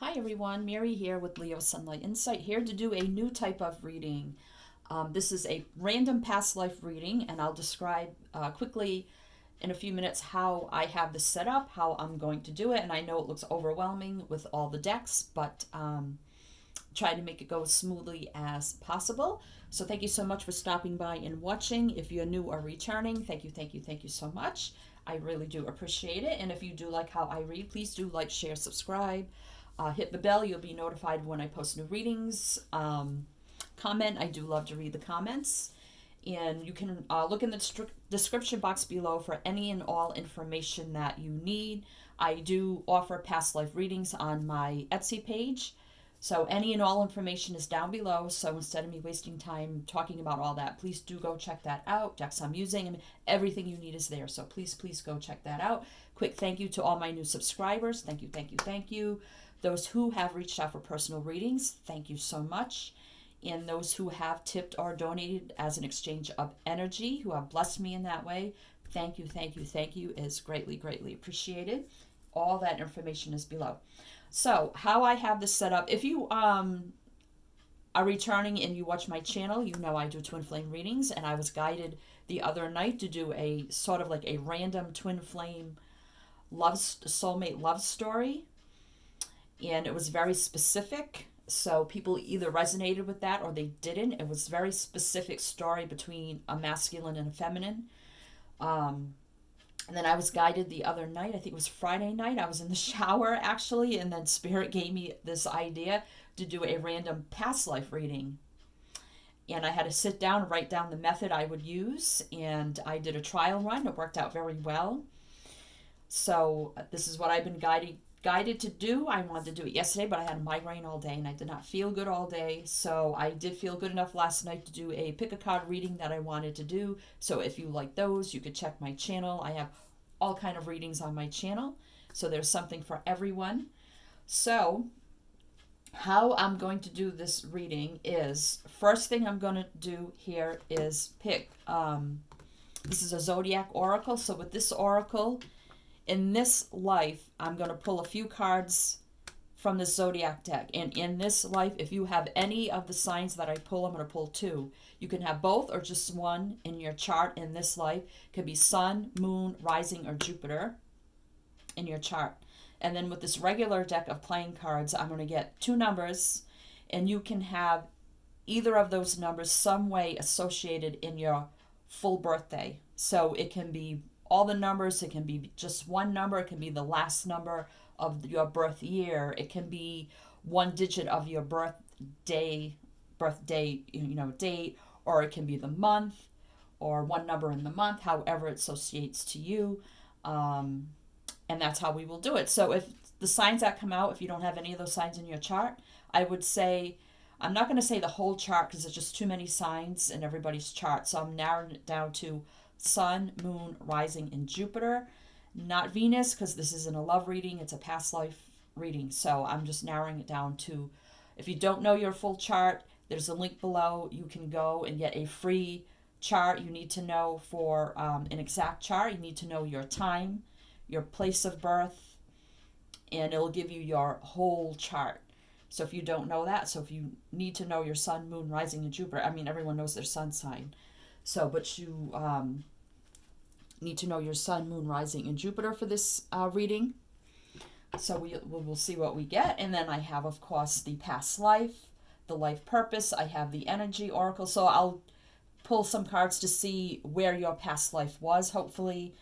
Hi everyone, Mary here with Leo Sunlight Insight, here to do a new type of reading. This is a random past life reading, and I'll describe quickly in a few minutes how I have this set up, how I'm going to do it. And I know it looks overwhelming with all the decks, but try to make it go as smoothly as possible. So thank you so much for stopping by and watching. If you're new or returning, thank you so much. I really do appreciate it. And if you do like how I read, please do like, share, subscribe. Hit the bell. You'll be notified when I post new readings. Comment. I do love to read the comments. And you can look in the description box below for any and all information that you need. I do offer past life readings on my Etsy page. So any and all information is down below. So instead of me wasting time talking about all that, please do go check that out. Decks I'm using, and everything you need is there. So please go check that out. Quick thank you to all my new subscribers. Thank you. Those who have reached out for personal readings, thank you so much. And those who have tipped or donated as an exchange of energy, who have blessed me in that way, thank you is greatly appreciated. All that information is below. So how I have this set up, if you are returning and you watch my channel, you know I do twin flame readings, and I was guided the other night to do a sort of like a random twin flame soulmate love story. And it was very specific, so people either resonated with that or they didn't. It was a very specific story between a masculine and a feminine. And then I was guided the other night, I think it was Friday night, I was in the shower actually, and then Spirit gave me this idea to do a random past life reading. And I had to sit down and write down the method I would use, and I did a trial run. It worked out very well. So this is what I've been guided to do. I wanted to do it yesterday, but I had a migraine all day and I did not feel good all day. So I did feel good enough last night to do a pick a card reading that I wanted to do. So if you like those, you could check my channel. I have all kind of readings on my channel. So there's something for everyone. So how I'm going to do this reading is, first thing I'm going to do here is pick, this is a zodiac oracle. So with this oracle, in this life, I'm going to pull a few cards from the zodiac deck. And in this life, if you have any of the signs that I pull, I'm going to pull two. You can have both or just one in your chart in this life. It could be sun, moon, rising, or Jupiter in your chart. And then with this regular deck of playing cards, I'm going to get two numbers, and you can have either of those numbers some way associated in your full birthday. So it can be all the numbers, it can be just one number, it can be the last number of your birth year, it can be one digit of your birthday, date, or it can be the month, or one number in the month, however it associates to you. And that's how we will do it. So if the signs that come out, if you don't have any of those signs in your chart, I would say, I'm not going to say the whole chart because there's just too many signs in everybody's chart. So I'm narrowing it down to sun, moon, rising, and Jupiter. Not Venus, because this isn't a love reading, it's a past life reading. So I'm just narrowing it down to, if you don't know your full chart, there's a link below. You can go and get a free chart. You need to know for an exact chart, you need to know your time, your place of birth, and it'll give you your whole chart. So if you don't know that, so if you need to know your sun, moon, rising, and Jupiter, I mean, everyone knows their sun sign. So, but you need to know your sun, moon, rising, and Jupiter for this reading. So we'll see what we get. And then I have, of course, the past life, the life purpose. I have the energy oracle. So I'll pull some cards to see where your past life was, hopefully.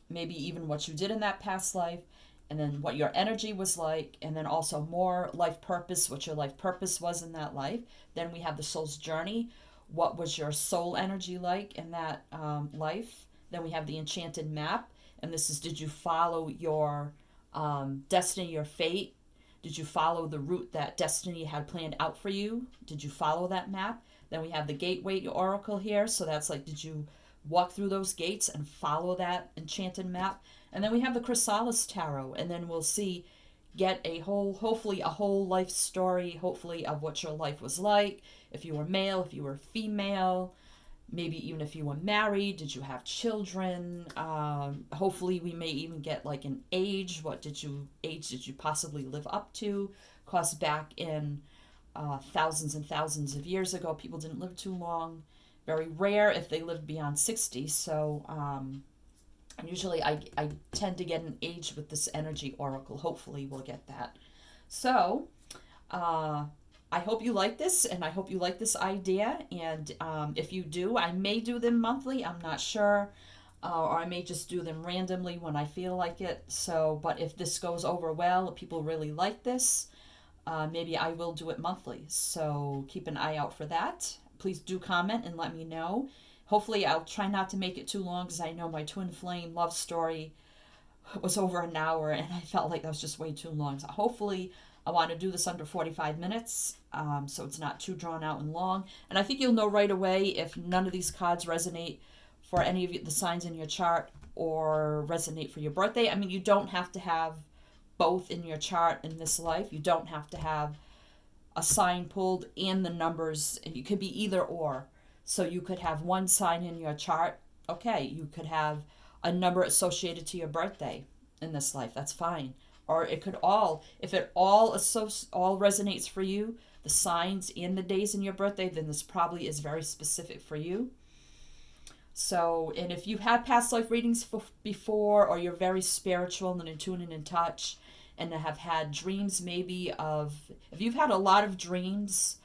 Maybe even what you did in that past life, and then what your energy was like, and then also more life purpose, what your life purpose was in that life. Then we have the soul's journey. What was your soul energy like in that life? Then we have the enchanted map, and this is, did you follow your destiny, your fate? Did you follow the route that destiny had planned out for you? Did you follow that map? Then we have the gateway oracle here, so that's like, did you walk through those gates and follow that enchanted map? And then we have the chrysalis tarot, and then we'll see, get a whole, hopefully a whole life story, hopefully of what your life was like, if you were male, if you were female, maybe even if you were married, did you have children? Hopefully we may even get like an age. What did you possibly live up to? Because back in thousands and thousands of years ago, people didn't live too long. Very rare if they lived beyond 60. So usually I tend to get an age with this energy oracle. Hopefully we'll get that. So I hope you like this, and I hope you like this idea. And if you do, I may do them monthly. I'm not sure. Or I may just do them randomly when I feel like it. So, but if this goes over well, if people really like this, maybe I will do it monthly. So keep an eye out for that. Please do comment and let me know. Hopefully I'll try not to make it too long, because I know my twin flame love story was over an hour and I felt like that was just way too long. So hopefully I want to do this under 45 minutes, so it's not too drawn out and long. And I think you'll know right away if none of these cards resonate for any of the signs in your chart or resonate for your birthday. I mean, you don't have to have both in your chart in this life. You don't have to have a sign pulled and the numbers. You could be either or. So you could have one sign in your chart. Okay, you could have a number associated to your birthday in this life. That's fine. Or it could all, if it all resonates for you, the signs and the days in your birthday, then this probably is very specific for you. So, and if you've had past life readings before, or you're very spiritual and in tune and in touch, and have had dreams maybe of, if you've had a lot of dreams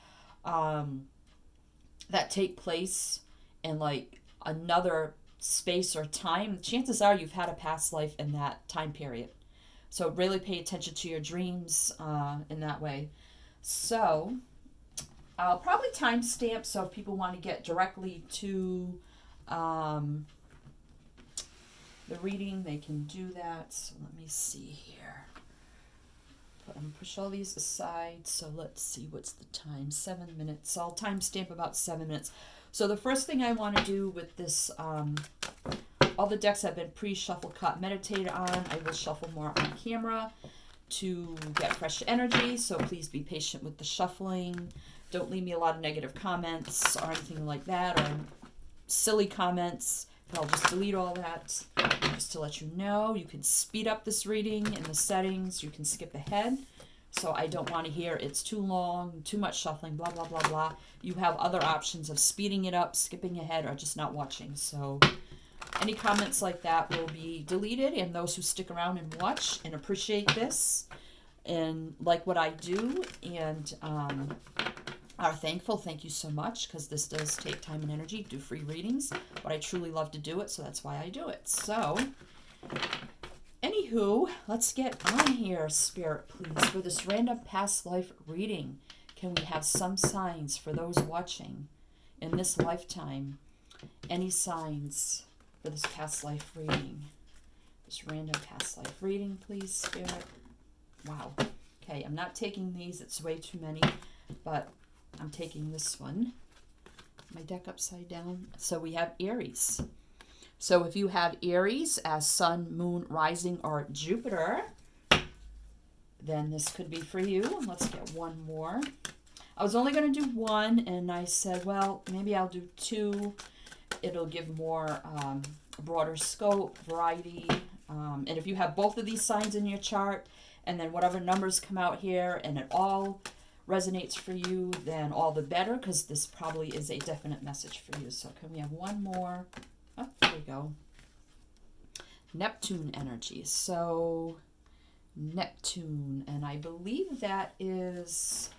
that take place in like another space or time, chances are you've had a past life in that time period. So really pay attention to your dreams in that way. So I'll probably timestamp, so if people want to get directly to the reading, they can do that. So let me see here. I'm going to push all these aside. So let's see, what's the time? 7 minutes. I'll timestamp about 7 minutes. So the first thing I want to do with this, all the decks have been pre-shuffle, cut, meditated on. I will shuffle more on camera to get fresh energy, so please be patient with the shuffling. Don't leave me a lot of negative comments or anything like that, or silly comments. I'll just delete all that. Just to let you know, you can speed up this reading in the settings. You can skip ahead. So I don't want to hear it's too long, too much shuffling, blah, blah, blah, blah. You have other options of speeding it up, skipping ahead, or just not watching. So any comments like that will be deleted, and those who stick around and watch and appreciate this and like what I do and are thankful, thank you so much, because this does take time and energy to do free readings, but I truly love to do it, so that's why I do it. So anywho, let's get on here, Spirit, please, for this random past life reading. Can we have some signs for those watching in this lifetime? Any signs for this past life reading? This random past life reading, please, Spirit. Wow. Okay, I'm not taking these. It's way too many, but I'm taking this one. My deck upside down. So we have Aries. So if you have Aries as Sun, Moon, Rising, or Jupiter, then this could be for you. Let's get one more. I was only going to do one, and I said, well, maybe I'll do two. It'll give more broader scope, variety. And if you have both of these signs in your chart, and then whatever numbers come out here, and it all resonates for you, then all the better, because this probably is a definite message for you. So can we have one more? Oh, there we go. Neptune energy. So Neptune, and I believe that is,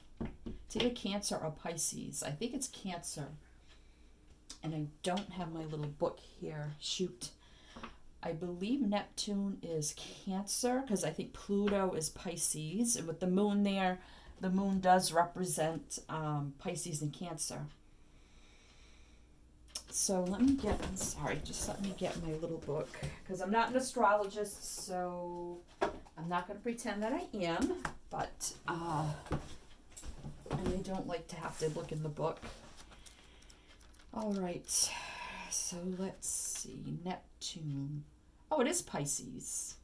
it's either Cancer or Pisces. I think it's Cancer. And I don't have my little book here. Shoot. I believe Neptune is Cancer, because I think Pluto is Pisces. And with the moon there, the moon does represent Pisces and Cancer. So let me get, I'm sorry, just let me get my little book, because I'm not an astrologist, so I'm not going to pretend that I am, but I really don't like to have to look in the book. All right, so let's see, Neptune. Oh, it is Pisces.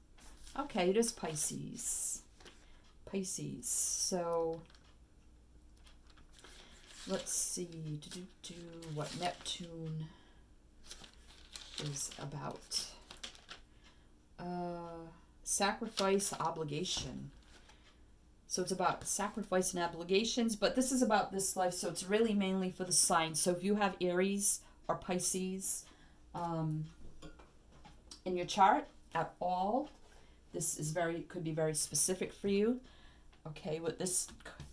Okay, it is Pisces. Pisces. So let's see, what Neptune is about. Sacrifice, obligation. So it's about sacrifice and obligations, but this is about this life, so it's really mainly for the signs. So if you have Aries or Pisces in your chart at all, this is could be very specific for you. Okay, with this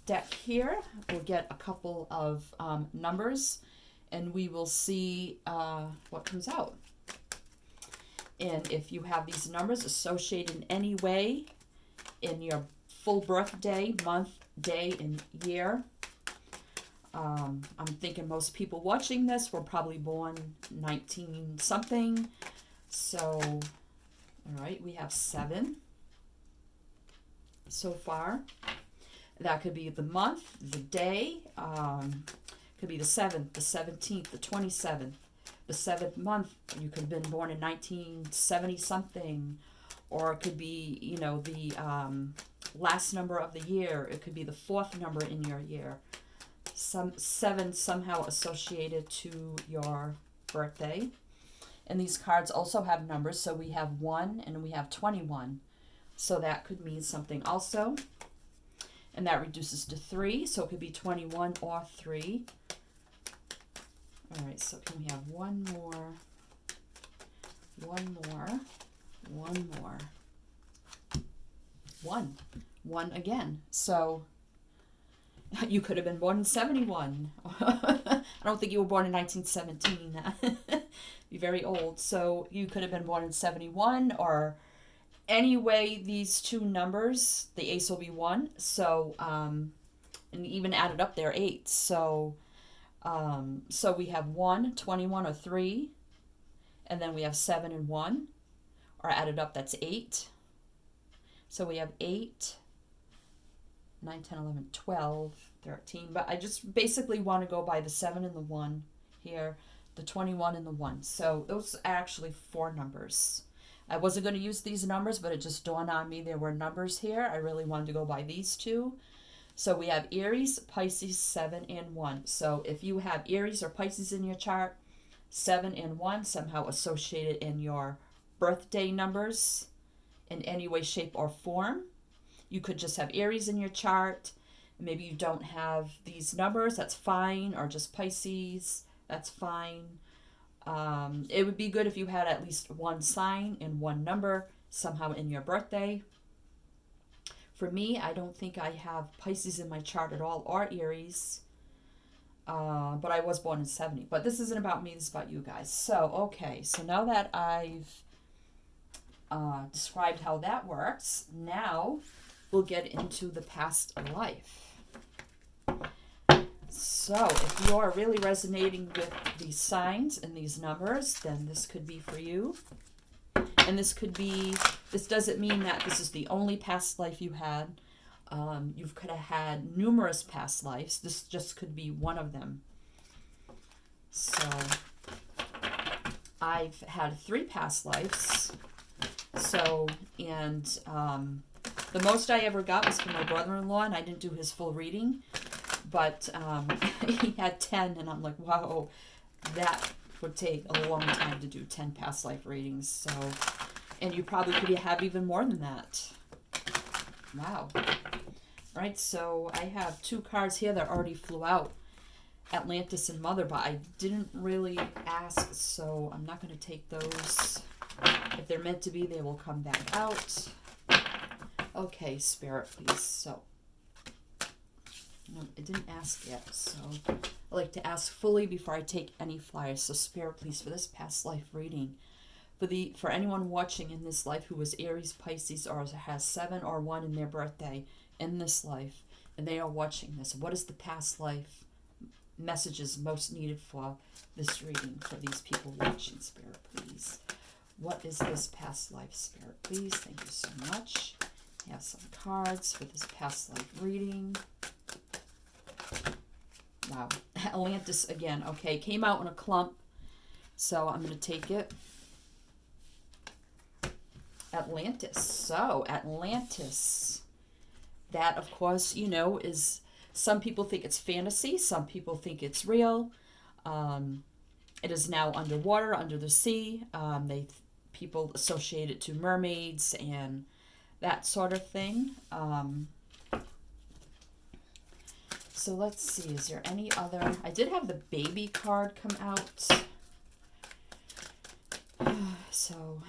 deck here, we'll get a couple of numbers, and we will see what comes out. And if you have these numbers associated in any way in your full birthday, month, day, and year, I'm thinking most people watching this were probably born 19 something. So, all right, we have 7 so far. That could be the month, the day, could be the 7th, the 17th, the 27th, the 7th month. You could have been born in 1970 something, or it could be, you know, the last number of the year. It could be the 4th number in your year. Some 7 somehow associated to your birthday. And these cards also have numbers, so we have 1 and we have 21. So that could mean something also. And that reduces to 3, so it could be 21 or 3. All right, so can we have one more, one again. So you could have been born in 71. I don't think you were born in 1917. You're very old. So you could have been born in 71, or anyway, these two numbers, the ace will be 1. So, and even added up there, 8. So, so we have 1, 21, or 3. And then we have 7 and 1. Or added up, that's 8. So we have 8, 9, 10, 11, 12, 13. But I just basically want to go by the 7 and the 1 here, the 21 and the 1. So those are actually 4 numbers. I wasn't going to use these numbers, but it just dawned on me there were numbers here. I really wanted to go by these two. So we have Aries, Pisces, 7, and 1. So if you have Aries or Pisces in your chart, 7 and 1 somehow associated in your birthday numbers in any way, shape, or form. You could just have Aries in your chart. Maybe you don't have these numbers. That's fine. Or just Pisces. That's fine. It would be good if you had at least 1 sign and 1 number somehow in your birthday. For me, I don't think I have Pisces in my chart at all, or Aries. But I was born in 70. But this isn't about me, this is about you guys. So, okay. So now that I've described how that works, now we'll get into the past life. So if you're really resonating with these signs and these numbers, then this could be for you. And this doesn't mean that this is the only past life you had. You could have had numerous past lives. This just could be one of them. So I've had 3 past lives. So, and the most I ever got was from my brother-in-law, and I didn't do his full reading. But he had 10, and I'm like, wow, that would take a long time to do 10 past life readings. So, and you probably could have even more than that. Wow. All right, so I have 2 cards here that already flew out, Atlantis and Mother, but I didn't really ask, so I'm not going to take those. If they're meant to be, they will come back out. Okay, Spirit, please. So, no, I didn't ask yet, so I like to ask fully before I take any flyers. So, Spirit, please, for this past life reading, for anyone watching in this life who was Aries, Pisces, or has 7 or 1 in their birthday in this life, and they are watching this, what is the past life messages most needed for this reading for these people watching? Spirit, please. What is this past life, Spirit, please? Thank you so much. I have some cards for this past life reading. Wow. Atlantis again. Okay, came out in a clump, so I'm going to take it. Atlantis. So, Atlantis. That, of course, you know, is Some people think it's fantasy. Some people think it's real. It is now underwater, under the sea. People associate it to mermaids and that sort of thing. So let's see, is there any other? I did have the baby card come out. So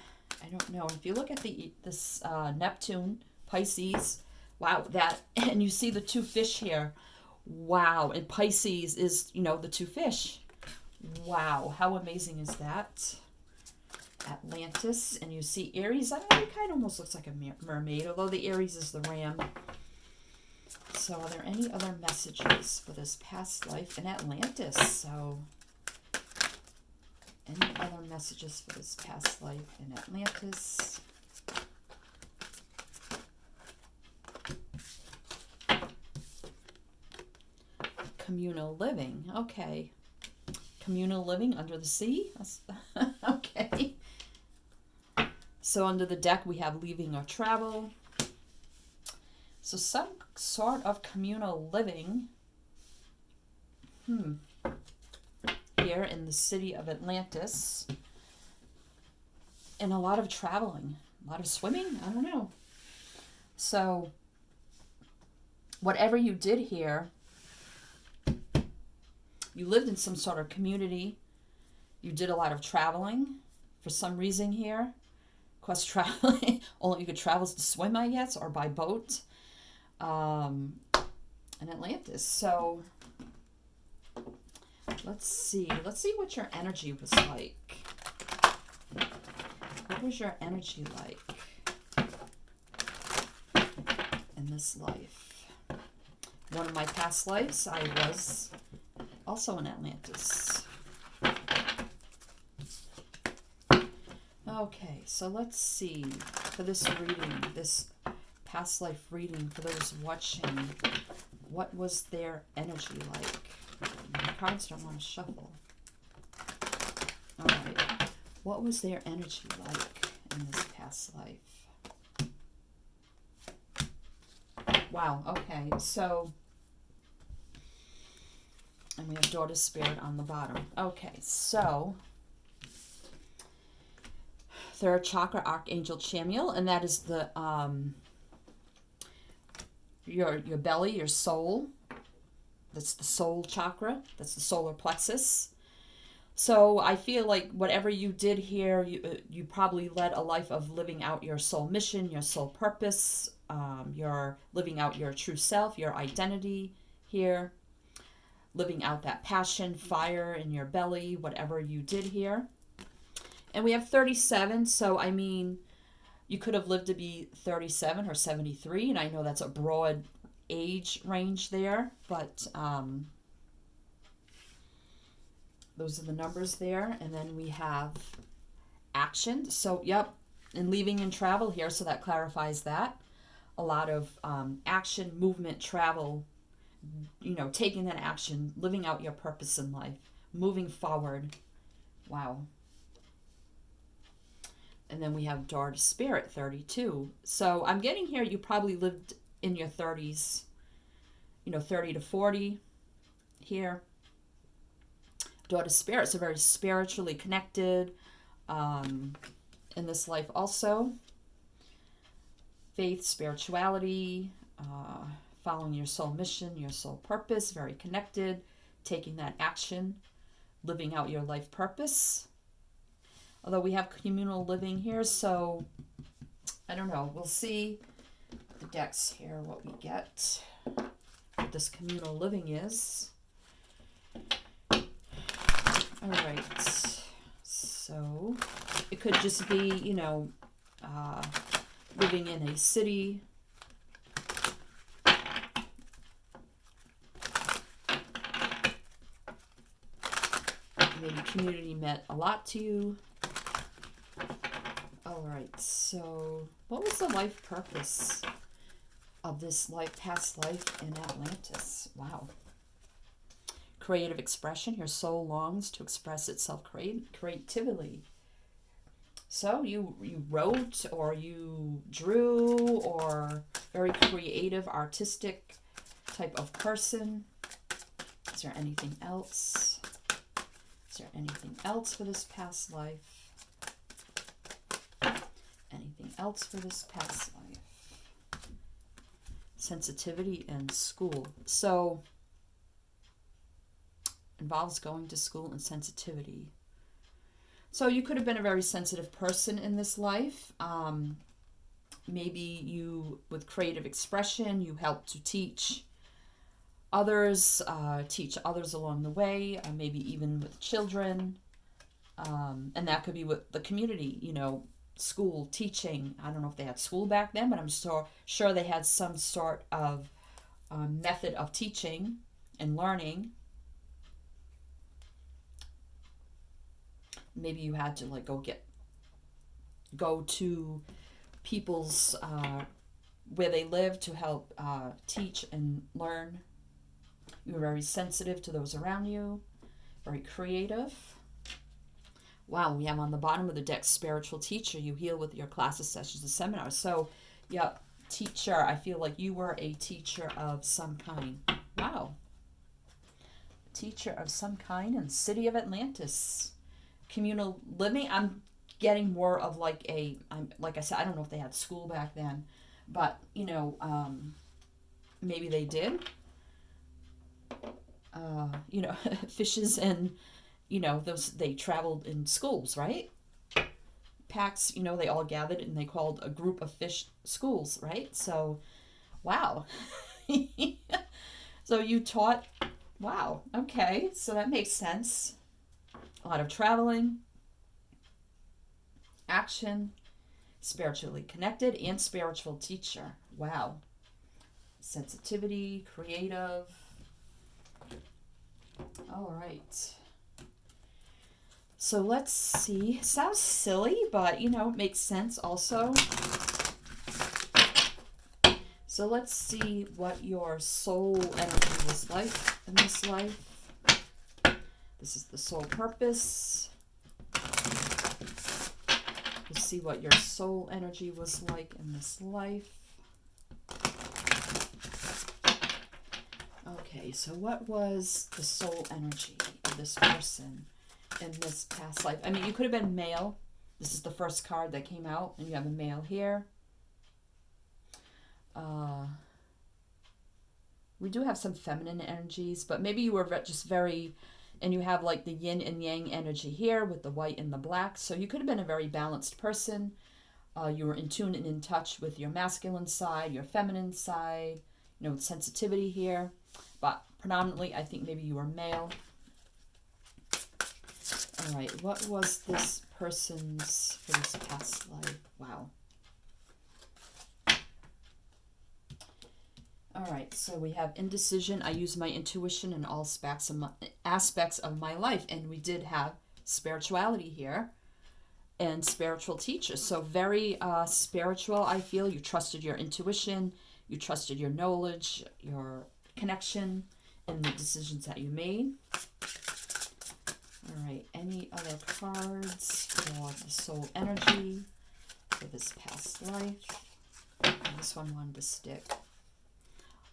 I don't know. If you look at this Neptune, Pisces, wow, that, and you see the two fish here. Wow, and Pisces is, the two fish. Wow, how amazing is that? Atlantis, and you see Aries. I don't know, it kind of almost looks like a mermaid, although the Aries is the ram. So are there any other messages for this past life in Atlantis? So any other messages for this past life in Atlantis? Communal living. Okay. Communal living under the sea. Okay. So under the deck we have leaving or travel. So some sort of communal living here in the city of Atlantis. And a lot of traveling, a lot of swimming, I don't know. So whatever you did here, you lived in some sort of community. You did a lot of traveling for some reason here. Of course, traveling, only you could travel to swim, I guess, or by boat. In Atlantis. So let's see what your energy was like. What was your energy like in this life? One of my past lives, I was also in Atlantis. Okay, so let's see for this reading, this past life reading for those watching, what was their energy like? The cards don't want to shuffle. All right, what was their energy like in this past life? Wow, okay, so, and we have Daughter Spirit on the bottom. Okay, so, third chakra, Archangel Chamuel, and that is the, your belly, your soul. That's the soul chakra. That's the solar plexus. So I feel like whatever you did here, you probably led a life of living out your soul mission, your soul purpose. You're living out your true self, your identity here. Living out that passion, fire in your belly, whatever you did here. And we have 37, so I mean, you could have lived to be 37 or 73, and I know that's a broad age range there, but those are the numbers there. And then we have action. So, yep, and leaving and travel here, so that clarifies that. A lot of action, movement, travel, taking that action, living out your purpose in life, moving forward. Wow. And then we have Daughter Spirit, 32. So I'm getting here, you probably lived in your 30s, 30 to 40 here. Daughter Spirit, so very spiritually connected in this life also. Faith, spirituality, following your soul mission, your soul purpose, very connected, taking that action, living out your life purpose. Although we have communal living here, so I don't know. We'll see the decks here, what we get, what this communal living is. All right. So it could just be, living in a city. Maybe community meant a lot to you. All right, so what was the life purpose of this past life in Atlantis? Wow. Creative expression. Your soul longs to express itself creatively. So you wrote, or you drew, or very creative, artistic type of person. Is there anything else? Is there anything else for this past life? Anything else for this past life? Sensitivity in school. So, involves going to school and sensitivity. So you could have been a very sensitive person in this life. Maybe you, with creative expression, you helped to teach others along the way, maybe even with children. And that could be with the community, you know, school, teaching. I don't know if they had school back then, but I'm sure they had some sort of method of teaching and learning. Maybe you had to like go to people's where they live to help teach and learn. You were very sensitive to those around you, very creative. Wow, we have on the bottom of the deck, spiritual teacher. You heal with your classes, sessions, and seminars. So, yeah, teacher. I feel like you were a teacher of some kind. Wow. Teacher of some kind in the city of Atlantis. Communal living. I'm getting more of like like I said, I don't know if they had school back then, but, you know, maybe they did. You know, fishes and, you know, they traveled in schools, right? Packs, you know, they all gathered and they called a group of fish schools, right? So, wow. So you taught, wow, okay, so that makes sense. A lot of traveling, action, spiritually connected, and spiritual teacher. Wow. Sensitivity, creative. All right. So let's see. Sounds silly, but, you know, it makes sense also. So let's see what your soul energy was like in this life. This is the soul purpose. Let's see what your soul energy was like in this life. Okay, so what was the soul energy of this person in this past life? I mean, you could have been male. This is the first card that came out, and you have a male here. We do have some feminine energies, but maybe you were just very, and you have like the yin and yang energy here with the white and the black. So you could have been a very balanced person. You were in tune and in touch with your masculine side, your feminine side, you know, with sensitivity here. But predominantly, I think maybe you were male. All right, what was this person's for this past life? Wow. All right, so we have indecision. I use my intuition in all aspects of my life. And we did have spirituality here and spiritual teachers. So very spiritual, I feel. You trusted your intuition. You trusted your knowledge, your connection, and the decisions that you made. All right, any other cards for the soul energy for this past life? This one wanted to stick.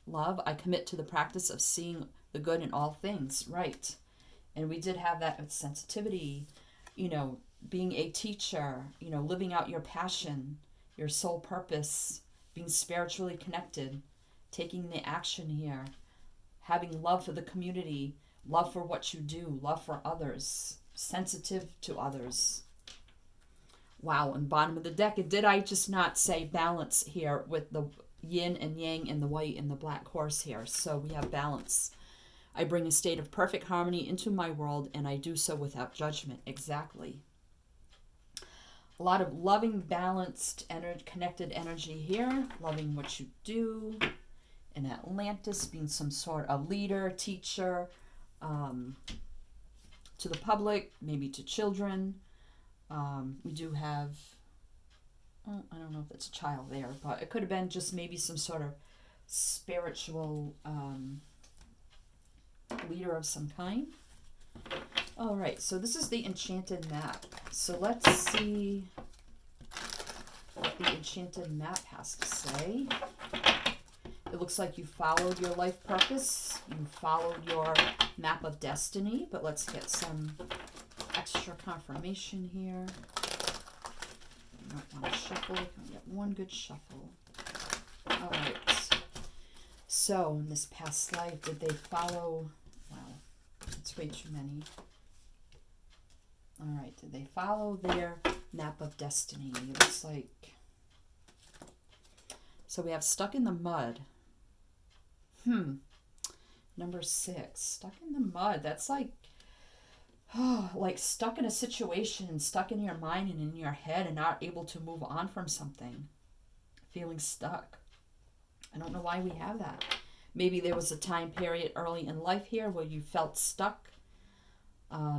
Love, I commit to the practice of seeing the good in all things. Right. And we did have that with sensitivity, you know, being a teacher, you know, living out your passion, your soul purpose, being spiritually connected, taking the action here, having love for the community, love for what you do, love for others, sensitive to others. Wow, and bottom of the deck, did I just not say balance here with the yin and yang and the white and the black horse here? So we have balance. I bring a state of perfect harmony into my world, and I do so without judgment. Exactly. A lot of loving, balanced, connected energy here. Loving what you do. In Atlantis, being some sort of leader, teacher, to the public, maybe to children. We do have, I don't know if it's a child there, but it could have been just maybe some sort of spiritual leader of some kind. All right, so this is the enchanted map. So let's see what the enchanted map has to say. It looks like you followed your life purpose. You followed your map of destiny. But let's get some extra confirmation here. You might want to shuffle. You can get one good shuffle. All right. So, in this past life, did they follow... Wow, that's way too many. All right, did they follow their map of destiny? It looks like... So we have stuck in the mud. Number 6, stuck in the mud. That's like, like stuck in a situation, stuck in your mind and in your head and not able to move on from something. Feeling stuck. I don't know why we have that. Maybe there was a time period early in life here where you felt stuck.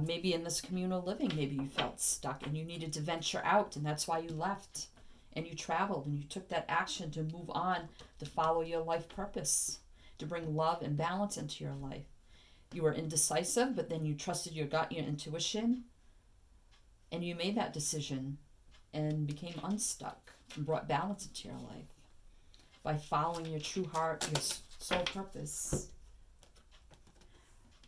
Maybe in this communal living, maybe you felt stuck and you needed to venture out, and that's why you left and you traveled and you took that action to move on, to follow your life purpose, to bring love and balance into your life. You were indecisive, but then you trusted your gut, your intuition, and you made that decision and became unstuck and brought balance into your life by following your true heart, your soul purpose.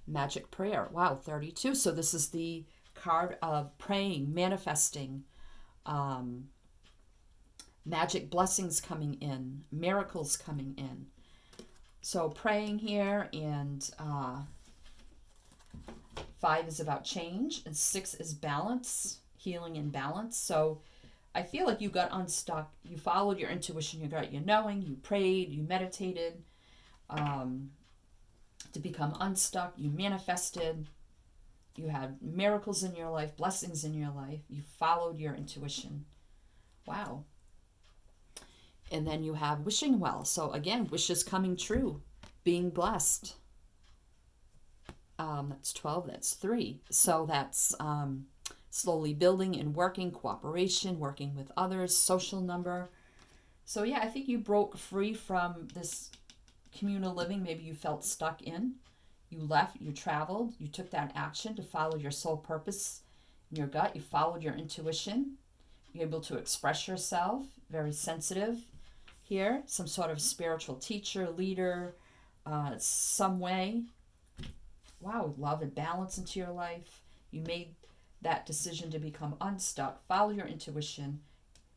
Magic prayer. Wow, 32. So this is the card of praying, manifesting, magic blessings coming in, miracles coming in. So praying here, and 5 is about change, and 6 is balance, healing and balance. So I feel like you got unstuck. You followed your intuition, you got your knowing, you prayed, you meditated, to become unstuck. You manifested. You had miracles in your life, blessings in your life. You followed your intuition. Wow. And then you have wishing well. So again, wishes coming true, being blessed. That's 12, that's 3. So that's slowly building and working, cooperation, working with others, social number. So yeah, I think you broke free from this communal living. Maybe you felt stuck in. You left, you traveled, you took that action to follow your soul purpose in your gut. You followed your intuition. You're able to express yourself, very sensitive here. Some sort of spiritual teacher, leader, some way. Wow, love and balance into your life. You made that decision to become unstuck, follow your intuition,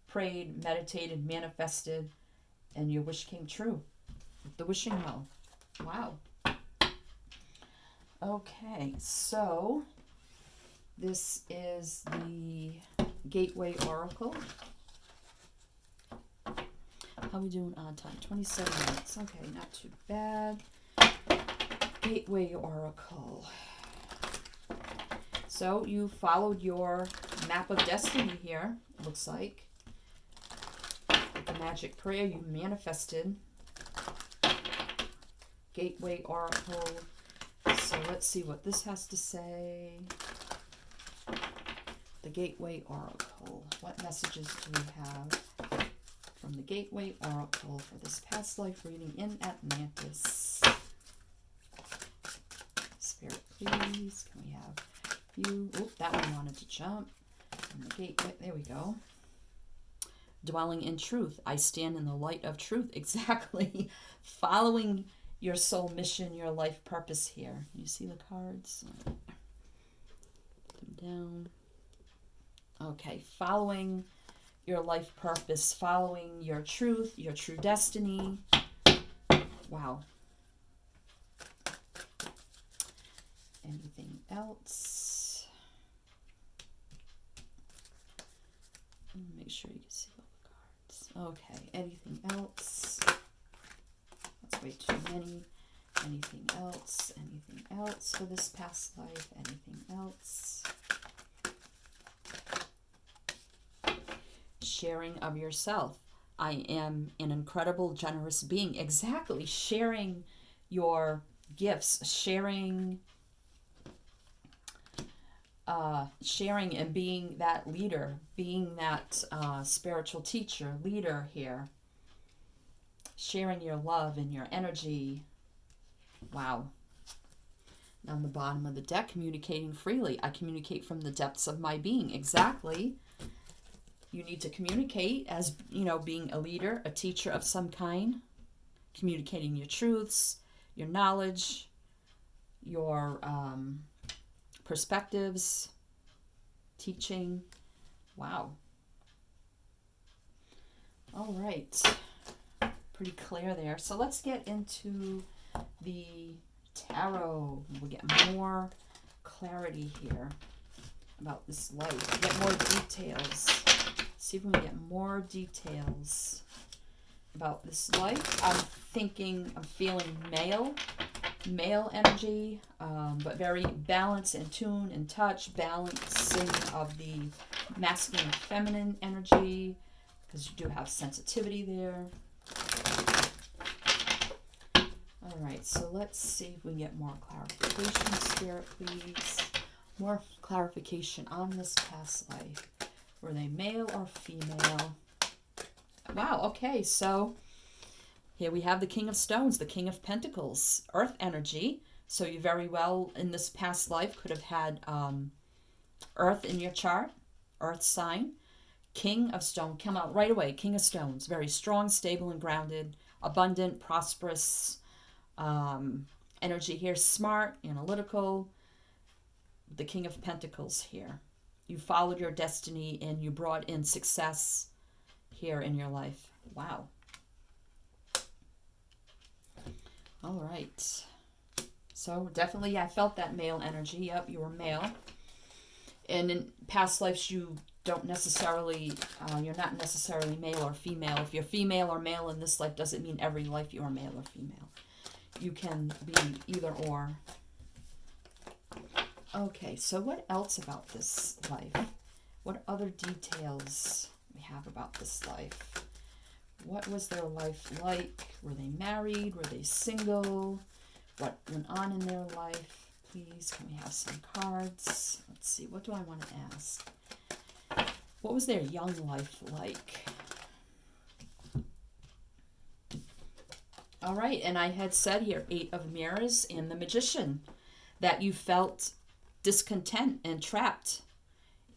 prayed, meditated, manifested, and your wish came true. The wishing well. Wow. Okay, so this is the Gateway Oracle. How are we doing on time? 27 minutes. Okay, not too bad. Gateway Oracle. So you followed your map of destiny here, it looks like. With the magic prayer, you manifested. Gateway Oracle. So let's see what this has to say. The Gateway Oracle. What messages do we have from the Gateway Oracle for this past life reading in Atlantis? Spirit, please. Can we have you? Oh, that one wanted to jump. And the Gateway. There we go. Dwelling in truth. I stand in the light of truth. Exactly. Following your soul mission, your life purpose here. You see the cards? Put them down. Okay, following your life purpose, following your truth, your true destiny. Wow. Anything else? Make sure you can see all the cards. Okay, anything else? That's way too many. Anything else? Anything else for this past life? Anything else? Sharing of yourself. I am an incredible, generous being. Exactly. Sharing your gifts. Sharing and being that leader. Being that spiritual teacher, leader here. Sharing your love and your energy. Wow. On the bottom of the deck, communicating freely. I communicate from the depths of my being. Exactly. You need to communicate as, being a leader, a teacher of some kind. communicating your truths, your knowledge, your perspectives, teaching. Wow. All right. Pretty clear there. So let's get into the tarot. We'll get more clarity here about this life. Get more details. See if we can get more details about this life. I'm feeling male energy, but very balanced, in tune, in touch, balancing of the masculine and feminine energy, because you do have sensitivity there. All right, so let's see if we can get more clarification, Spirit, please. More clarification on this past life. Were they male or female? Wow, okay, so here we have the King of Stones, the King of Pentacles, Earth energy. So you very well, in this past life, could have had Earth in your chart, Earth sign. King of Stone, come out right away. King of Stones, very strong, stable, and grounded, abundant, prosperous energy here, smart, analytical. The King of Pentacles here. You followed your destiny and you brought in success here in your life. Wow. All right. So definitely I felt that male energy. Yep, you were male. And in past lives you don't necessarily, you're not necessarily male or female. If you're female or male in this life doesn't mean every life you are male or female. You can be either or. Okay, so what else about this life? What other details we have about this life? What was their life like? Were they married? Were they single? What went on in their life? Please, can we have some cards? Let's see, what do I want to ask? What was their young life like? All right, and I had said here, 8 of Mirrors and the Magician, that you felt discontent and trapped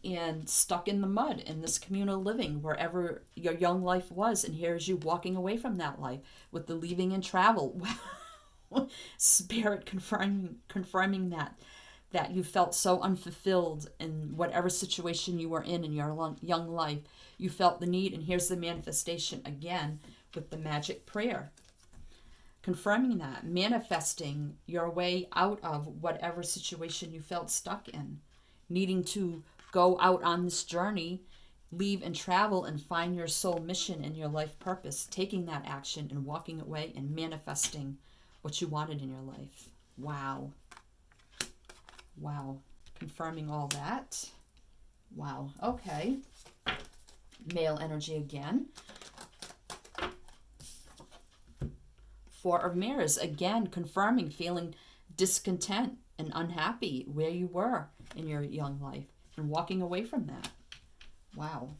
and stuck in the mud in this communal living wherever your young life was, and here's you walking away from that life with the leaving and travel. Spirit confirming that you felt so unfulfilled in whatever situation you were in your young life. You felt the need, and here's the manifestation again with the magic prayer. Confirming that, manifesting your way out of whatever situation you felt stuck in, needing to go out on this journey, leave and travel and find your soul mission and your life purpose, taking that action and walking away and manifesting what you wanted in your life. Wow. Wow. Confirming all that. Wow. Okay. Male energy again. 4 of Mirrors, again, confirming, feeling discontent and unhappy where you were in your young life and walking away from that. Wow.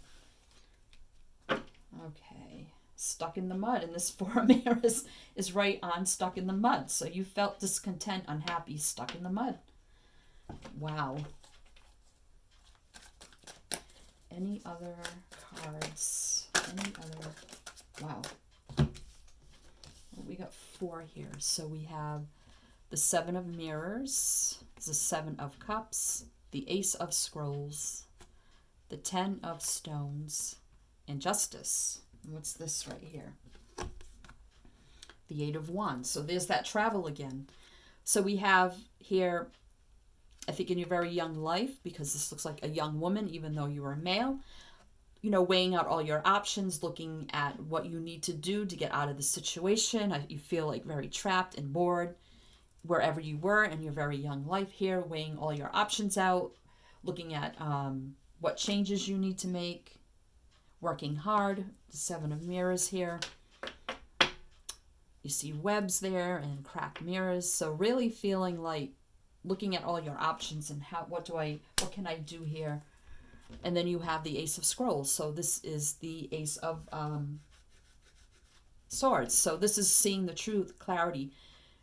Okay. Stuck in the mud, and this 4 of Mirrors is right on stuck in the mud. So you felt discontent, unhappy, stuck in the mud. Wow. Any other cards? Any other? Wow. We got 4 here. So we have the 7 of Mirrors, the 7 of Cups, the Ace of Scrolls, the 10 of Stones, and Justice. And what's this right here? The 8 of Wands. So there's that travel again. So we have here, I think in your very young life, because this looks like a young woman, even though you are a male, you know, weighing out all your options, looking at what you need to do to get out of the situation. You feel like very trapped and bored wherever you were in your very young life here, weighing all your options out, looking at what changes you need to make, working hard. The 7 of Mirrors here. You see webs there and cracked mirrors. So really feeling like looking at all your options and what can I do here? And then you have the Ace of Scrolls. So this is the Ace of Swords. So this is seeing the truth, clarity,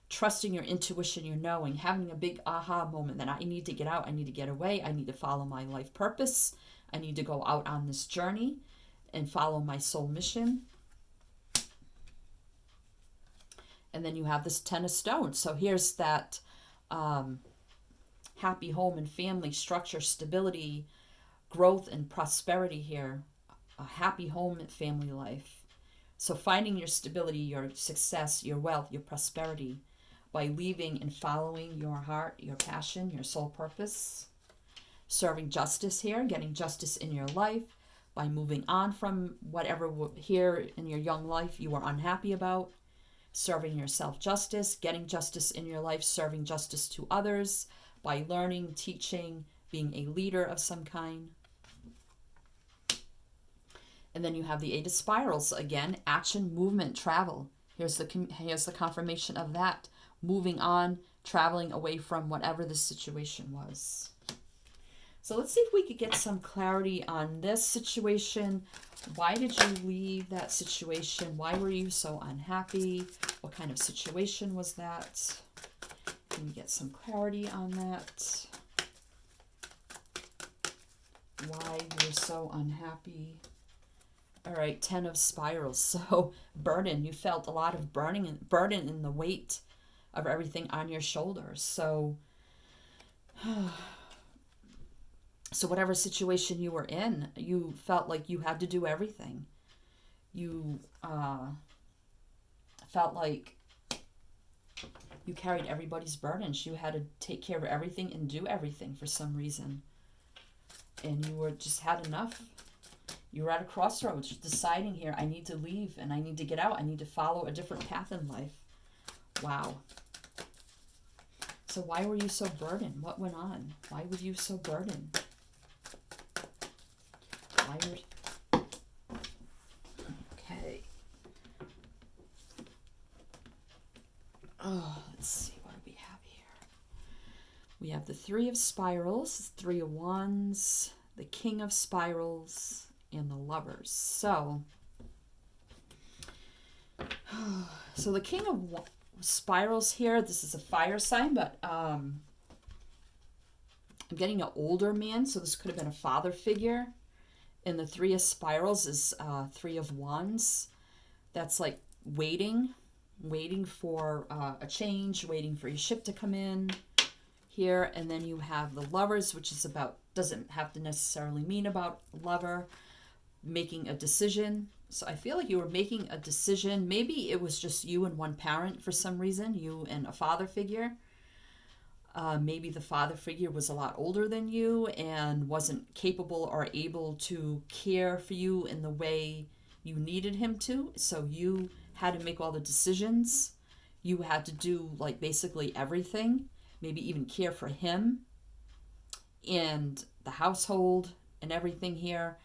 trusting your intuition, your knowing, having a big aha moment that I need to get out, I need to get away, I need to follow my life purpose, I need to go out on this journey and follow my soul mission. And then you have this Ten of Stones. So here's that happy home and family structure, stability, growth, and prosperity here. A happy home and family life. So finding your stability, your success, your wealth, your prosperity by leaving and following your heart, your passion, your soul purpose. Serving justice here, getting justice in your life by moving on from whatever here in your young life you are unhappy about. Serving yourself justice, getting justice in your life, serving justice to others by learning, teaching, being a leader of some kind. And then you have the Eight of Spirals again, action, movement, travel. Here's the confirmation of that. Moving on, traveling away from whatever the situation was. So let's see if we could get some clarity on this situation. Why did you leave that situation? Why were you so unhappy? What kind of situation was that? Can we get some clarity on that? Why you were so unhappy? All right, 10 of Spirals. So burden. You felt a lot of burden in the weight of everything on your shoulders. So whatever situation you were in, you felt like you had to do everything. You felt like you carried everybody's burdens. You had to take care of everything and do everything for some reason. And you were just had enough. You were at a crossroads deciding here, I need to leave and I need to get out. I need to follow a different path in life. Wow. So why were you so burdened? What went on? Why were you so burdened? Okay. Oh, let's see. What do we have here? We have the Three of Spirals, Three of Wands, the King of Spirals, and the Lovers. So the King of Spirals here, this is a fire sign, but I'm getting an older man, so this could have been a father figure. And the Three of Spirals is Three of Wands. That's like waiting for a change, waiting for your ship to come in here. And then you have the Lovers, which is about, doesn't have to necessarily mean about a lover, making a decision. So I feel like you were making a decision. Maybe it was just you and one parent for some reason, you and a father figure. Maybe the father figure was a lot older than you and wasn't capable or able to care for you in the way you needed him to. So you had to make all the decisions. You had to do like basically everything, maybe even care for him and the household and everything here.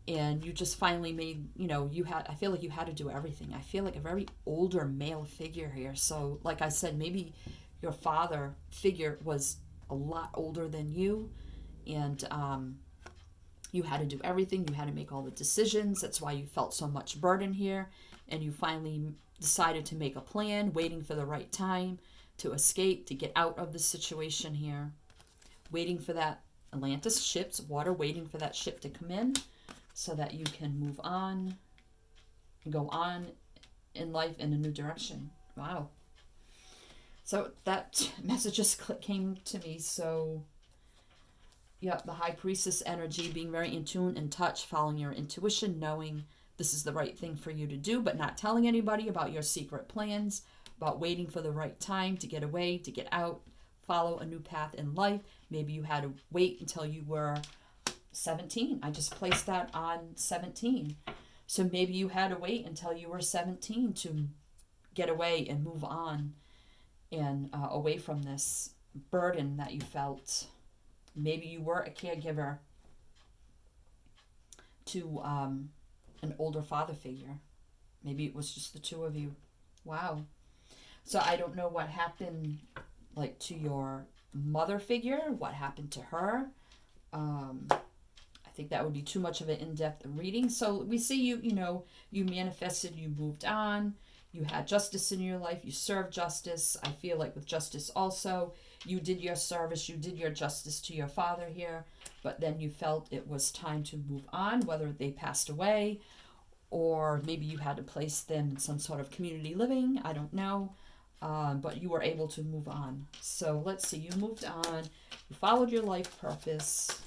And you just finally made, I feel like you had to do everything. I feel like a very older male figure here. So like I said, maybe your father figure was a lot older than you, and you had to do everything. You had to make all the decisions. That's why you felt so much burden here, and you finally decided to make a plan, waiting for the right time to escape, to get out of the situation here, waiting for that Atlantis ship's water, waiting for that ship to come in so that you can move on and go on in life in a new direction. Wow. So that message just came to me. So, yeah, the High Priestess energy, being very in tune, in touch, following your intuition, knowing this is the right thing for you to do, but not telling anybody about your secret plans, about waiting for the right time to get away, to get out, follow a new path in life. Maybe you had to wait until you were 17. I just placed that on 17. So maybe you had to wait until you were 17 to get away and move on and away from this burden that you felt. Maybe you were a caregiver to an older father figure. Maybe it was just the two of you. Wow. So I don't know what happened like to your mother figure, what happened to her. I think that would be too much of an in-depth reading. So we see you manifested, you moved on. You had justice in your life. You served justice. I feel like with justice also, you did your service. You did your justice to your father here. But then you felt it was time to move on, whether they passed away or maybe you had to place them in some sort of community living. I don't know. But you were able to move on. So let's see, you moved on, you followed your life purpose.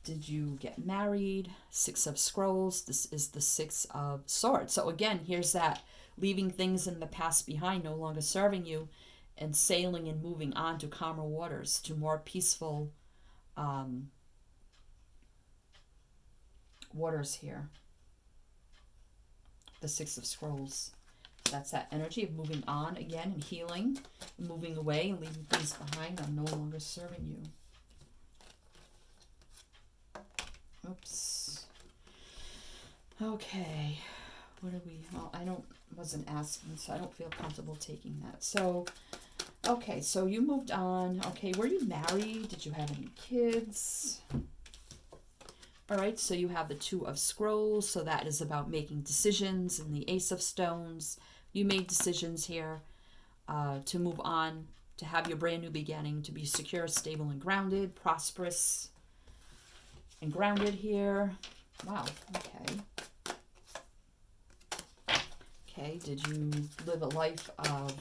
Did you get married? Six of Scrolls. This is the Six of Swords. So again, here's that leaving things in the past behind, no longer serving you, and sailing and moving on to calmer waters, to more peaceful waters here. The Six of Scrolls. That's that energy of moving on again and healing, and moving away and leaving things behind that are no longer serving you. Oops. Okay. What are we? Well, wasn't asking, so I don't feel comfortable taking that. So, okay, so you moved on. Okay, were you married? Did you have any kids? All right, so you have the Two of Scrolls, so that is about making decisions, and the Ace of Stones. You made decisions here to move on, to have your brand new beginning, to be secure, stable, and grounded, prosperous, and grounded here. Wow, okay. Okay, did you live a life of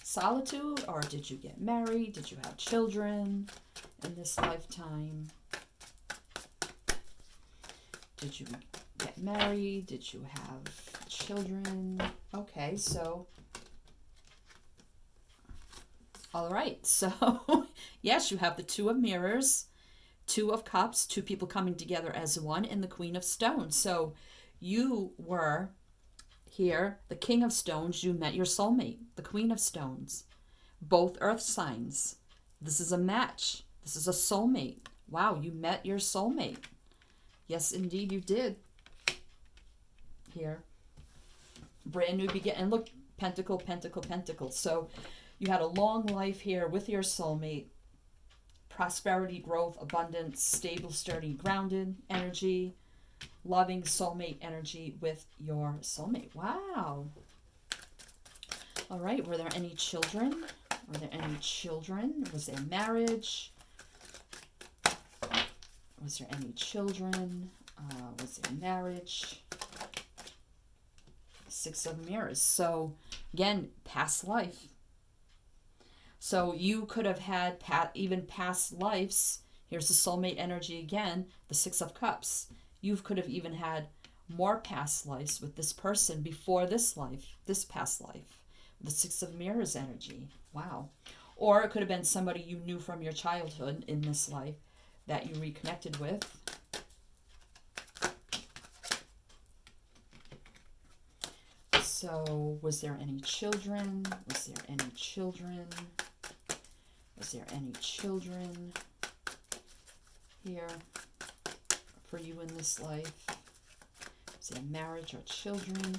solitude, or did you get married? Did you have children in this lifetime? Did you get married? Did you have children? Okay, so all right, so yes, you have the Two of Mirrors, Two of Cups, two people coming together as one, and the Queen of Stones. So you were here, the King of Stones. You met your soulmate, the Queen of Stones. Both earth signs. This is a match. This is a soulmate. Wow, you met your soulmate. Yes, indeed you did. Here. Brand new beginning. And look, Pentacle, Pentacle, Pentacle. So you had a long life here with your soulmate. Prosperity, growth, abundance, stable, sturdy, grounded energy. Loving soulmate energy with your soulmate. Wow. All right. Were there any children? Were there any children? Was there marriage? Was there any children? Was there marriage? Six of Mirrors. So again, past life. So you could have had even past lives. Here's the soulmate energy again, the Six of Cups. You could have even had more past lives with this person before this life, this past life. The Six of Mirrors energy. Wow. Or it could have been somebody you knew from your childhood in this life that you reconnected with. So, was there any children? Was there any children? Was there any children here for you in this life? Was there marriage or children?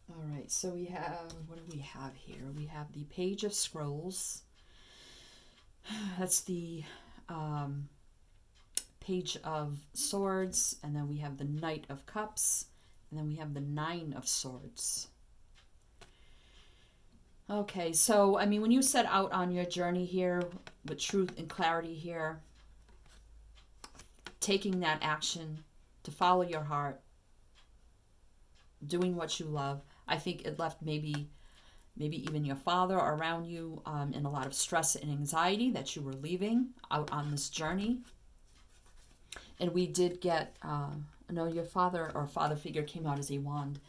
All right, so we have, what do we have here? We have the Page of Scrolls. That's the Page of Swords, and then we have the Knight of Cups, and then we have the Nine of Swords. Okay, so, I mean, when you set out on your journey here with truth and clarity here, taking that action to follow your heart, doing what you love, I think it left maybe even your father around you in a lot of stress and anxiety that you were leaving out on this journey. And we did get, no, your father or father figure came out as a wand.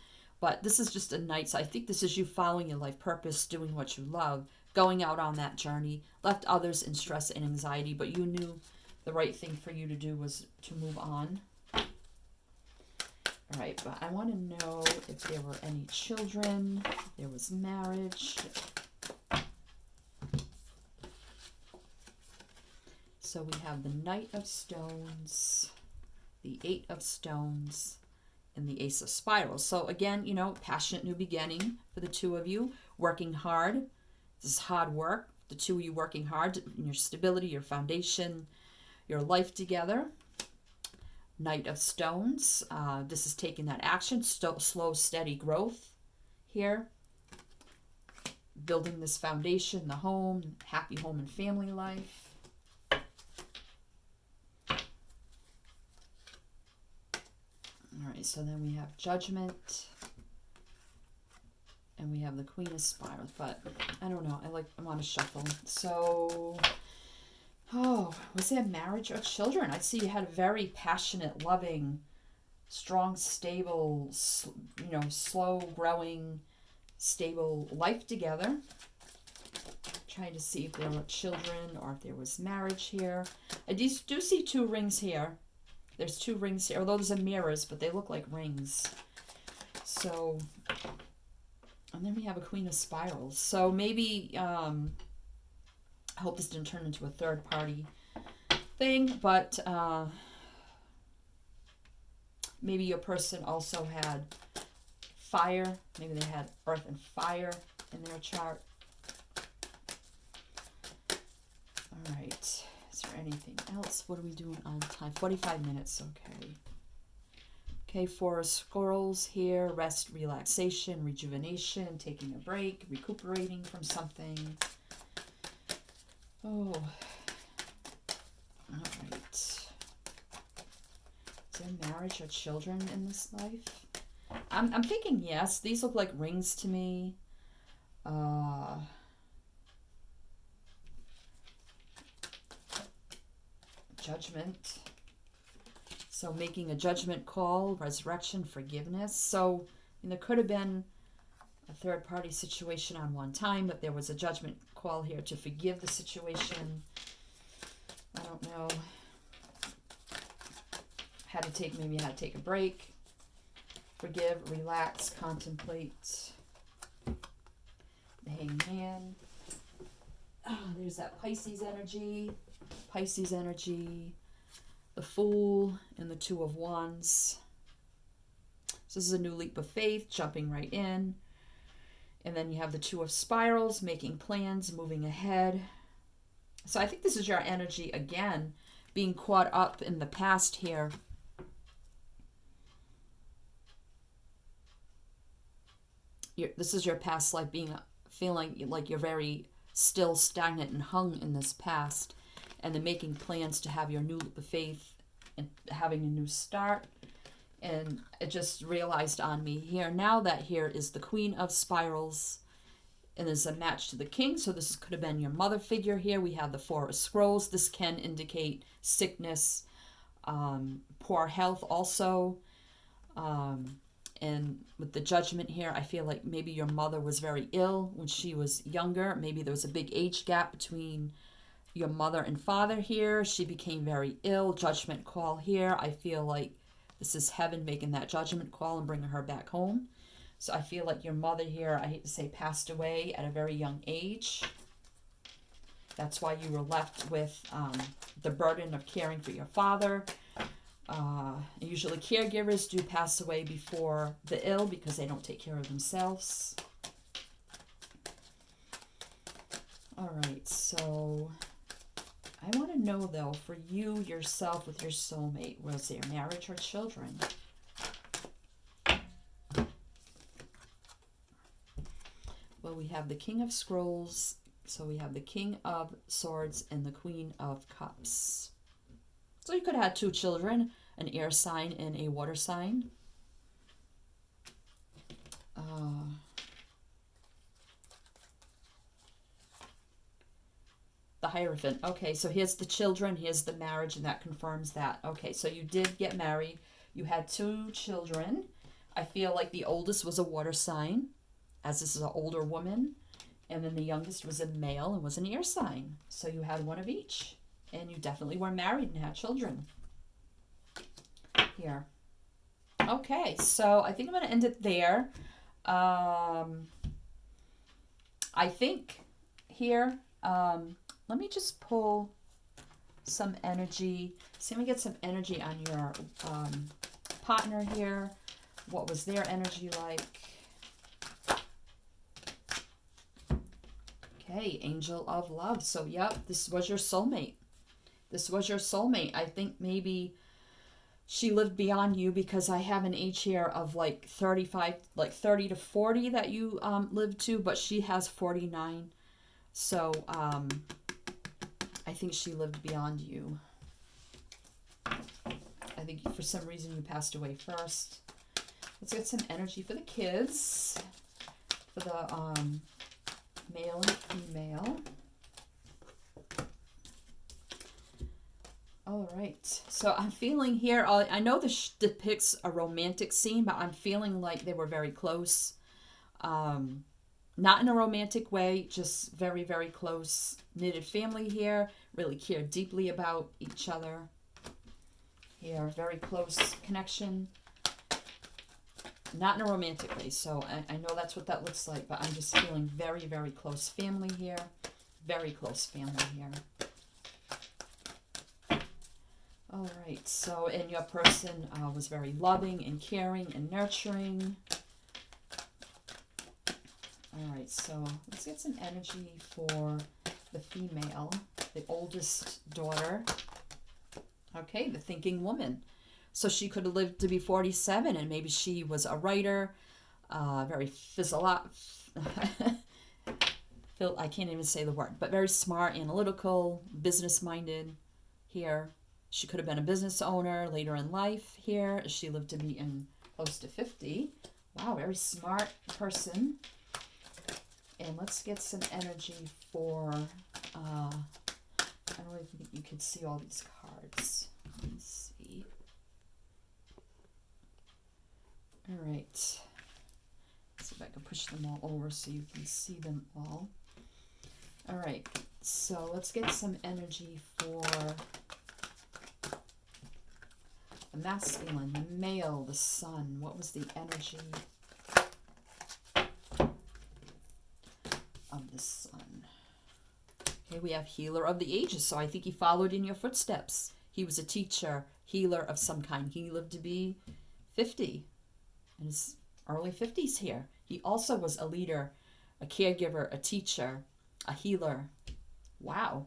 But this is just a Knight. So I think this is you following your life purpose, doing what you love, going out on that journey, left others in stress and anxiety, but you knew the right thing for you to do was to move on. All right, but I want to know if there were any children, if there was marriage. So we have the Knight of Stones, the Eight of Stones, and the Ace of Spirals. So again, you know, passionate new beginning for the two of you, working hard. This is hard work. The two of you working hard in your stability, your foundation, your life together. Knight of Stones. This is taking that action, slow, steady growth here. building this foundation, the home, happy home and family life. All right, so then we have Judgment. And we have the Queen of Spirals, but I don't know. I want to shuffle. So, was there marriage or children? I see you had a very passionate, loving, strong, stable, slow growing, stable life together. Trying to see if there were children or if there was marriage here. I do see 2 rings here. There's 2 rings here, although there's a mirrors, but they look like rings. So, and then we have a Queen of Spirals. So maybe, I hope this didn't turn into a third party thing, but maybe your person also had fire. Maybe they had earth and fire in their chart. All right. Is there anything else? What are we doing on time? 45 minutes. Okay. Okay, 4 Squirrels here. Rest, relaxation, rejuvenation, taking a break, recuperating from something. Oh. All right. Is there marriage or children in this life? I'm thinking yes. These look like rings to me. Judgment. So making a judgment call, resurrection, forgiveness. So there could have been a third party situation on one time, but there was a judgment call here to forgive the situation. I don't know. Maybe had to take a break. Forgive, relax, contemplate. The Hangman. Oh, there's that Pisces energy. The Fool and the 2 of Wands. So this is a new leap of faith, jumping right in. And then you have the 2 of Spirals, making plans, moving ahead. So I think this is your energy again, being caught up in the past here. This is your past life, feeling like you're very still stagnant and hung in this past. And then making plans to have your new leap of faith and having a new start. And it just realized on me here now that here is the Queen of Spirals and there's a match to the King. So this could have been your mother figure here. We have the 4 of Scrolls. This can indicate sickness, poor health also. And with the Judgment here, I feel like maybe your mother was very ill when she was younger. Maybe there was a big age gap between your mother and father here. She became very ill. Judgment call here. I feel like this is heaven making that judgment call and bringing her back home. So I feel like your mother here, I hate to say, passed away at a very young age. That's why you were left with the burden of caring for your father. Usually caregivers do pass away before the ill because they don't take care of themselves. All right, so I want to know, though, for you, yourself, with your soulmate, was there marriage or children? Well, we have the King of Scrolls, so we have the King of Swords and the Queen of Cups. So you could have had 2 children, an air sign and a water sign. The Hierophant. Okay, so here's the children, here's the marriage, and that confirms that. Okay, so you did get married. You had 2 children. I feel like the oldest was a water sign, as this is an older woman. And then the youngest was a male and was an air sign. So you had 1 of each. And you definitely were married and had children. Here. Okay, so I think I'm going to end it there. I think here... let me just pull some energy. See if we get some energy on your partner here. What was their energy like? Okay, Angel of Love. So, yep, this was your soulmate. This was your soulmate. I think maybe she lived beyond you, because I have an age here of like 35, like 30 to 40 that you lived to, but she has 49. So I think she lived beyond you. I think for some reason you passed away first. Let's get some energy for the kids, for the male and female. All right, so I'm feeling here, I know this depicts a romantic scene, but I'm feeling like they were very close. Not in a romantic way, just very, very close knitted family here, really cared deeply about each other. Here, very close connection. Not in a romantic way, so I know that's what that looks like, but I'm just feeling very, very close family here. Very close family here. All right, so, and your person was very loving and caring and nurturing. All right, so let's get some energy for the female, the oldest daughter. Okay, the thinking woman. So she could have lived to be 47, and maybe she was a writer, very I can't even say the word, but very smart, analytical, business-minded here. She could have been a business owner later in life here. She lived to be in close to 50. Wow, very smart person. And let's get some energy for, I don't really think you can see all these cards. Let's see. All right. Let's see if I can push them all over so you can see them all. All right. So let's get some energy for the masculine, the male, the sun. What was the energy of the sun? Okay, we have healer of the ages. So I think he followed in your footsteps. He was a teacher, healer of some kind. He lived to be 50, in his early 50s here. He also was a leader, a caregiver, a teacher, a healer. Wow.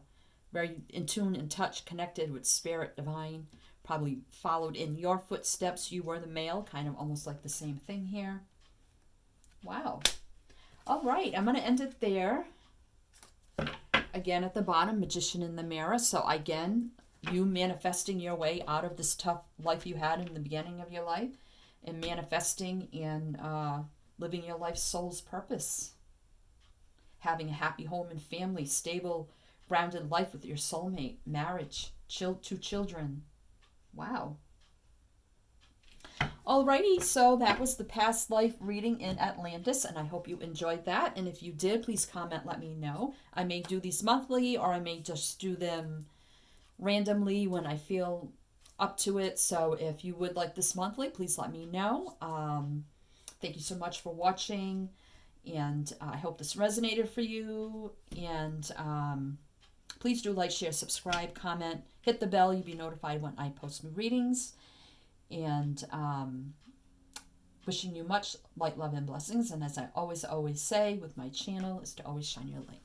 Very in tune, in touch, connected with spirit divine. Probably followed in your footsteps. You were the male, kind of almost like the same thing here. Wow. All right, I'm going to end it there. Again, at the bottom, magician in the mirror. So again, you manifesting your way out of this tough life you had in the beginning of your life, and manifesting and living your life's soul's purpose. Having a happy home and family, stable, grounded life with your soulmate, marriage, 2 children. Wow. Alrighty, so that was the past life reading in Atlantis, and I hope you enjoyed that. And if you did, please comment, let me know. I may do these monthly, or I may just do them randomly when I feel up to it. So if you would like this monthly, please let me know. Thank you so much for watching, and I hope this resonated for you. And please do like, share, subscribe, comment, hit the bell. You'll be notified when I post new readings. And wishing you much light, love, and blessings. And as I always say with my channel, is to always shine your light.